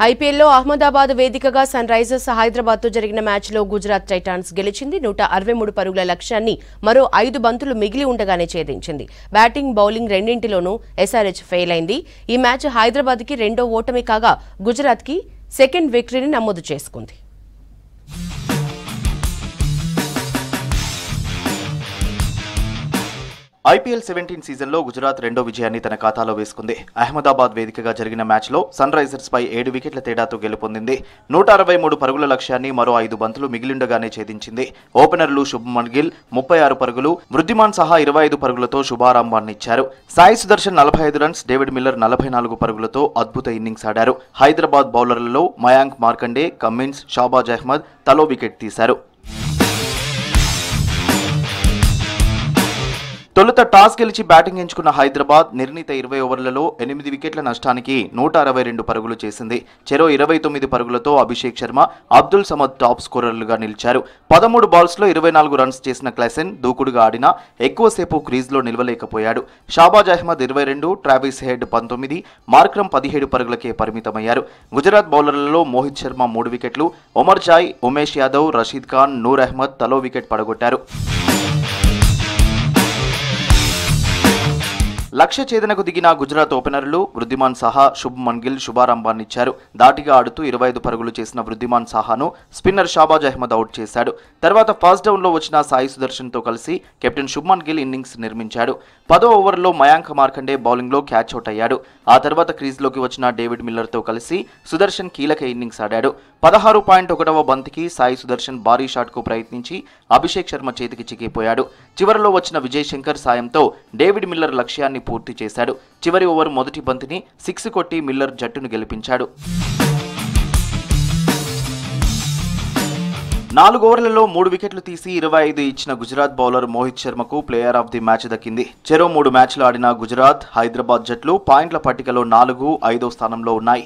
ఐపీఎల్లో అహ్మదాబాద్ వేదికగా sun Risers హైదరాబాద్తో జరిగిన మ్యాచ్లో గుజరాత్ టైటాన్స్ గెలిచింది. 163 పరుగుల లక్ష్యాన్ని మరో 5 బంతులు మిగిలి ఉండగానే ఛేదించింది. బ్యాటింగ్, బౌలింగ్ రెండింటిలోనూ ఎస్ఆర్హెచ్ ఫెయిల్ అయింది. ఈ మ్యాచ్ హైదరాబాద్కి రెండో ఓటమి కాగా గుజరాత్కి సెకండ్ విక్టరీని నమోదు చేసుకుంది. ఐపీఎల్ 17 సీజన్లో గుజరాత్ రెండో విజయాన్ని తన ఖాతాలో వేసుకుంది. అహ్మదాబాద్ వేదికగా జరిగిన మ్యాచ్లో సన్ రైజర్స్ పై 7 వికెట్ల తేడాతో గెలుపొందింది. 163 పరుగుల లక్ష్యాన్ని మరో 5 బంతులు మిగిలిండగానే ఛేదించింది. ఓపెనర్లు శుభ్మన్ గిల్ 36 పరుగులు, వృద్ధిమాన్ సహా 25 పరుగులతో శుభారంభాన్నిచ్చారు. Sai Sudharsan 45 runs, David Miller 44 పరుగులతో అద్భుత ఇన్నింగ్స్ ఆడారు. హైదరాబాద్ బౌలర్లలో మయాంక్ మార్కండే, కమిన్స్, షాబాజ్ అహ్మద్ తలో వికెట్ తీశారు. తొలుత టాస్ గెలిచి బ్యాటింగ్ ఎంచుకున్న హైదరాబాద్ నిర్ణీత 20 ఓవర్లలో 8 వికెట్ల నష్టానికి 162 పరుగులు చేసింది. చెరో 29 పరుగులతో అభిషేక్ శర్మ, అబ్దుల్ సమద్ టాప్ స్కోరర్లుగా నిలిచారు. 13 బాల్స్లో 24 రన్స్ చేసిన క్లాసెన్ దూకుడుగా ఆడినా ఎక్కువసేపు క్రీజ్లో నిలవలేకపోయాడు. Shahbaz Ahmed 22, Travis Head 19, Markram 17 పరుగులకే పరిమితమయ్యారు. గుజరాత్ బౌలర్లలో మోహిత్ శర్మ 3 వికెట్లు, ఒమర్ జాయ్, ఉమేష్ యాదవ్, రషీద్ ఖాన్, నూర్ అహ్మద్ తలో వికెట్ పడగొట్టారు. లక్ష్య ఛేదనకు దిగిన గుజరాత్ ఓపెనర్లు వృద్ధిమాన్ సాహా, శుభ్మన్ గిల్ శుభారంభాన్నిచ్చారు. దాటిగా ఆడుతూ 25 పరుగులు చేసిన వృద్ధిమాన్ సాహాను స్పిన్నర్ షాబాజ్ అహ్మద్ అవుట్ చేశాడు. తర్వాత ఫస్ట్ డౌన్లో వచ్చిన సాయి సుదర్శన్తో కలిసి కెప్టెన్ శుభ్మన్ గిల్ ఇన్నింగ్స్ నిర్మించాడు. 10వ ఓవర్లో మయాంక్ మార్కండే బౌలింగ్లో క్యాచ్ అవుట్ అయ్యాడు. ఆ తర్వాత క్రీజ్లోకి వచ్చిన డేవిడ్ మిల్లర్తో కలిసి సుదర్శన్ కీలక ఇన్నింగ్స్ ఆడాడు. 16.1వ బంతికి సాయి సుదర్శన్ భారీ షాట్కు ప్రయత్నించి అభిషేక్ శర్మ చేతికి చిక్కిపోయాడు. చివరిలో వచ్చిన విజయ్ శంకర్ సాయంతో డేవిడ్ మిల్లర్ లక్ష్యాన్ని పూర్తి చేశాడు. చివరి ఓవర్ మొదటి బంతిని 6 కొట్టి మిల్లర్ జట్టును గెలిపించాడు. 4 ఓవర్లలో 3 వికెట్లు తీసి 25 ఇచ్చిన గుజరాత్ బౌలర్ మోహిత్ శర్మకు ప్లేయర్ ఆఫ్ ది మ్యాచ్ దక్కింది. చెరో 3 మ్యాచ్లు ఆడిన గుజరాత్, హైదరాబాద్ జట్లు పాయింట్ల పట్టికలో 4, 5వ స్థానంలో ఉన్నాయి.